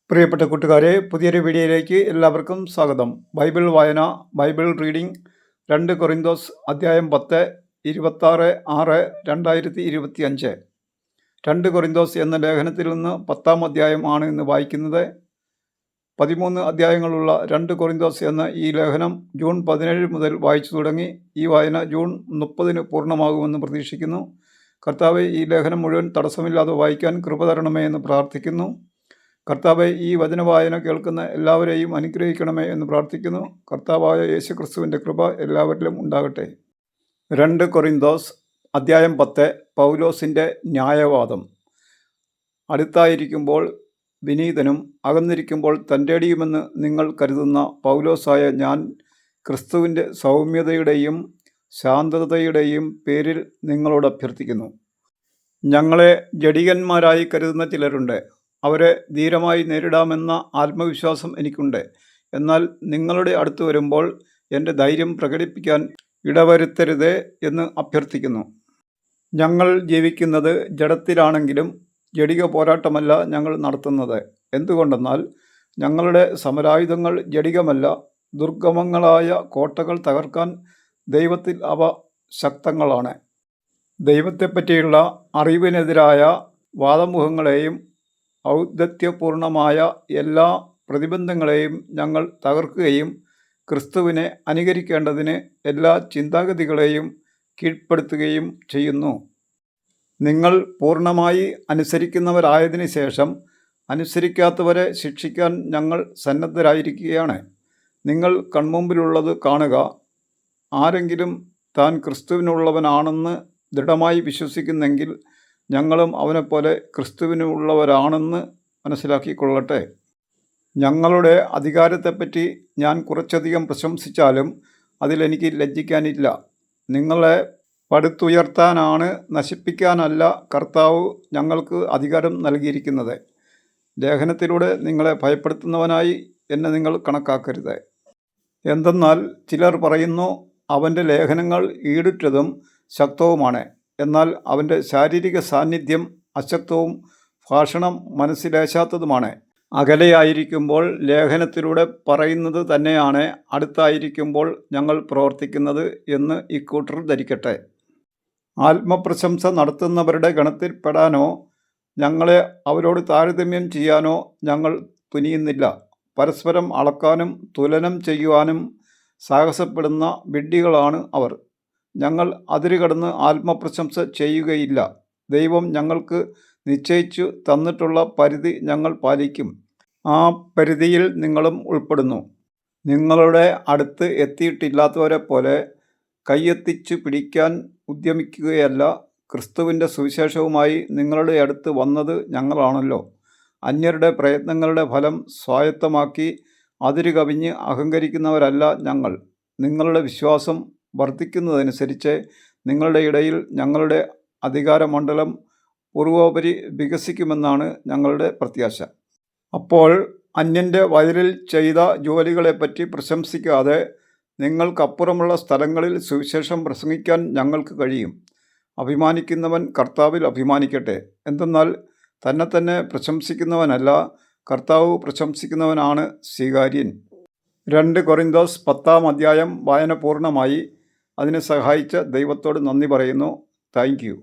പ്രിയപ്പെട്ട കൂട്ടുകാരെ, പുതിയൊരു വീഡിയോയിലേക്ക് എല്ലാവർക്കും സ്വാഗതം. ബൈബിൾ വായന, ബൈബിൾ റീഡിംഗ് 2 കൊറിന്തോസ് അധ്യായം 10, 26/6/2025. 2 കൊറിന്തോസ് എന്ന ലേഖനത്തിൽ നിന്ന് 10-ാം അധ്യായം ആണ് ഇന്ന് വായിക്കുന്നത്. 13 അധ്യായങ്ങളുള്ള 2 കൊറിന്തോസ് എന്ന ഈ ലേഖനം ജൂൺ 17 മുതൽ വായിച്ചു തുടങ്ങി. ഈ വായന ജൂൺ 30 പൂർണ്ണമാകുമെന്ന് പ്രതീക്ഷിക്കുന്നു. കർത്താവെ, ഈ ലേഖനം മുഴുവൻ തടസ്സമില്ലാതെ വായിക്കാൻ കൃപ തരണമേ എന്ന് പ്രാർത്ഥിക്കുന്നു. കർത്താവെ, ഈ വചനവായന കേൾക്കുന്ന എല്ലാവരെയും അനുഗ്രഹിക്കണമേ എന്ന് പ്രാർത്ഥിക്കുന്നു. കർത്താവായ യേശുക്രിസ്തുവിൻ്റെ കൃപ എല്ലാവരിലും ഉണ്ടാകട്ടെ. 2 കൊറിന്തോസ് അധ്യായം 10. പൗലോസിൻ്റെ ന്യായവാദം. അടുത്തായിരിക്കുമ്പോൾ വിനീതനും അകന്നിരിക്കുമ്പോൾ തൻ്റെടിയുമെന്ന് നിങ്ങൾ കരുതുന്ന പൗലോസായ ഞാൻ ക്രിസ്തുവിൻ്റെ സൗമ്യതയുടെയും ശാന്തതയുടെയും പേരിൽ നിങ്ങളോട് അഭ്യർത്ഥിക്കുന്നു. ഞങ്ങളെ ജഡികന്മാരായി കരുതുന്ന ചിലരുണ്ട്. അവരെ ധീരമായി നേരിടാമെന്ന ആത്മവിശ്വാസം എനിക്കുണ്ട്. എന്നാൽ നിങ്ങളുടെ അടുത്ത് വരുമ്പോൾ എൻ്റെ ധൈര്യം പ്രകടിപ്പിക്കാൻ ഇടവരുത്തരുതേ എന്ന് അഭ്യർത്ഥിക്കുന്നു. ഞങ്ങൾ ജീവിക്കുന്നത് ജഡത്തിലാണെങ്കിലും ജഡിക പോരാട്ടമല്ല ഞങ്ങൾ നടത്തുന്നത്. എന്തുകൊണ്ടെന്നാൽ ഞങ്ങളുടെ സമരായുധങ്ങൾ ജഡികമല്ല, ദുർഗമങ്ങളായ കോട്ടകൾ തകർക്കാൻ ദൈവത്തിൽ അവ ശക്തങ്ങളാണ്. ദൈവത്തെപ്പറ്റിയുള്ള അറിവിനെതിരായ വാദമുഖങ്ങളെയും ഔദ്ധത്യപൂർണമായ എല്ലാ പ്രതിബന്ധങ്ങളെയും ഞങ്ങൾ തകർക്കുകയും ക്രിസ്തുവിനെ അനുകരിക്കേണ്ടതിന് എല്ലാ ചിന്താഗതികളെയും കീഴ്പ്പെടുത്തുകയും ചെയ്യുന്നു. നിങ്ങൾ പൂർണ്ണമായി അനുസരിക്കുന്നവരായതിനു ശേഷം അനുസരിക്കാത്തവരെ ശിക്ഷിക്കാൻ ഞങ്ങൾ സന്നദ്ധരായിരിക്കുകയാണ്. നിങ്ങൾ കൺമുമ്പിലുള്ളത് കാണുക. ആരെങ്കിലും താൻ ക്രിസ്തുവിനുള്ളവനാണെന്ന് ദൃഢമായി വിശ്വസിക്കുന്നെങ്കിൽ ഞങ്ങളും അവനെപ്പോലെ ക്രിസ്തുവിനുള്ളവരാണെന്ന് മനസ്സിലാക്കിക്കൊള്ളട്ടെ. ഞങ്ങളുടെ അധികാരത്തെപ്പറ്റി ഞാൻ കുറച്ചധികം പ്രശംസിച്ചാലും അതിലെനിക്ക് ലജ്ജിക്കാനില്ല. നിങ്ങളെ പടുത്തുയർത്താനാണ്, നശിപ്പിക്കാനല്ല കർത്താവ് ഞങ്ങൾക്ക് അധികാരം നൽകിയിരിക്കുന്നത്. ലേഖനത്തിലൂടെ നിങ്ങളെ ഭയപ്പെടുത്തുന്നവനായി എന്നെ നിങ്ങൾ കണക്കാക്കരുത്. എന്തെന്നാൽ ചിലർ പറയുന്നു, അവൻ്റെ ലേഖനങ്ങൾ ഈടുറ്റതും ശക്തവുമാണ്, എന്നാൽ അവൻ്റെ ശാരീരിക സാന്നിധ്യം അശക്തവും ഭാഷണം മനസ്സിലേശാത്തതുമാണ്. അകലെയായിരിക്കുമ്പോൾ ലേഖനത്തിലൂടെ പറയുന്നത് തന്നെയാണ് അടുത്തായിരിക്കുമ്പോൾ ഞങ്ങൾ പ്രവർത്തിക്കുന്നത് എന്ന് ഇക്കൂട്ടർ ധരിക്കട്ടെ. ആത്മപ്രശംസ നടത്തുന്നവരുടെ ഗണത്തിൽപ്പെടാനോ ഞങ്ങളെ അവരോട് താരതമ്യം ചെയ്യാനോ ഞങ്ങൾ തുനിയുന്നില്ല. പരസ്പരം അളക്കാനും തുലനം ചെയ്യുവാനും സാഹസപ്പെടുന്ന വിഡ്ഢികളാണ് അവർ. ഞങ്ങൾ അതിരുകടന്ന് ആത്മപ്രശംസ ചെയ്യുകയില്ല. ദൈവം ഞങ്ങൾക്ക് നിശ്ചയിച്ചു തന്നിട്ടുള്ള പരിധി ഞങ്ങൾ പാലിക്കും. ആ പരിധിയിൽ നിങ്ങളും ഉൾപ്പെടുന്നു. നിങ്ങളുടെ അടുത്ത് എത്തിയിട്ടില്ലാത്തവരെ പോലെ കൈയെത്തിച്ചു പിടിക്കാൻ ഉദ്യമിക്കുകയല്ല. ക്രിസ്തുവിൻ്റെ സുവിശേഷവുമായി നിങ്ങളുടെ അടുത്ത് വന്നത് ഞങ്ങളാണല്ലോ. അന്യരുടെ പ്രയത്നങ്ങളുടെ ഫലം സ്വായത്തമാക്കി അതിരുകവിഞ്ഞ് അഹങ്കരിക്കുന്നവരല്ല ഞങ്ങൾ. നിങ്ങളുടെ വിശ്വാസം വർദ്ധിക്കുന്നതനുസരിച്ച് നിങ്ങളുടെ ഇടയിൽ ഞങ്ങളുടെ അധികാരമണ്ഡലം പൂർവോപരി വികസിക്കുമെന്നാണ് ഞങ്ങളുടെ പ്രത്യാശ. അപ്പോൾ അന്യൻ്റെ വയലിൽ ചെയ്ത ജോലികളെപ്പറ്റി പ്രശംസിക്കാതെ നിങ്ങൾക്കപ്പുറമുള്ള സ്ഥലങ്ങളിൽ സുവിശേഷം പ്രസംഗിക്കാൻ ഞങ്ങൾക്ക് കഴിയും. അഭിമാനിക്കുന്നവൻ കർത്താവിൽ അഭിമാനിക്കട്ടെ. എന്തെന്നാൽ തന്നെ പ്രശംസിക്കുന്നവനല്ല, കർത്താവ് പ്രശംസിക്കുന്നവനാണ് സ്വീകാര്യൻ. 2 കൊറിന്തോസ് 10-ാം അധ്യായം വായന പൂർണ്ണമായി. അതിനെ സഹായിച്ച ദൈവത്തോട് നന്ദി പറയുന്നു. Thank you.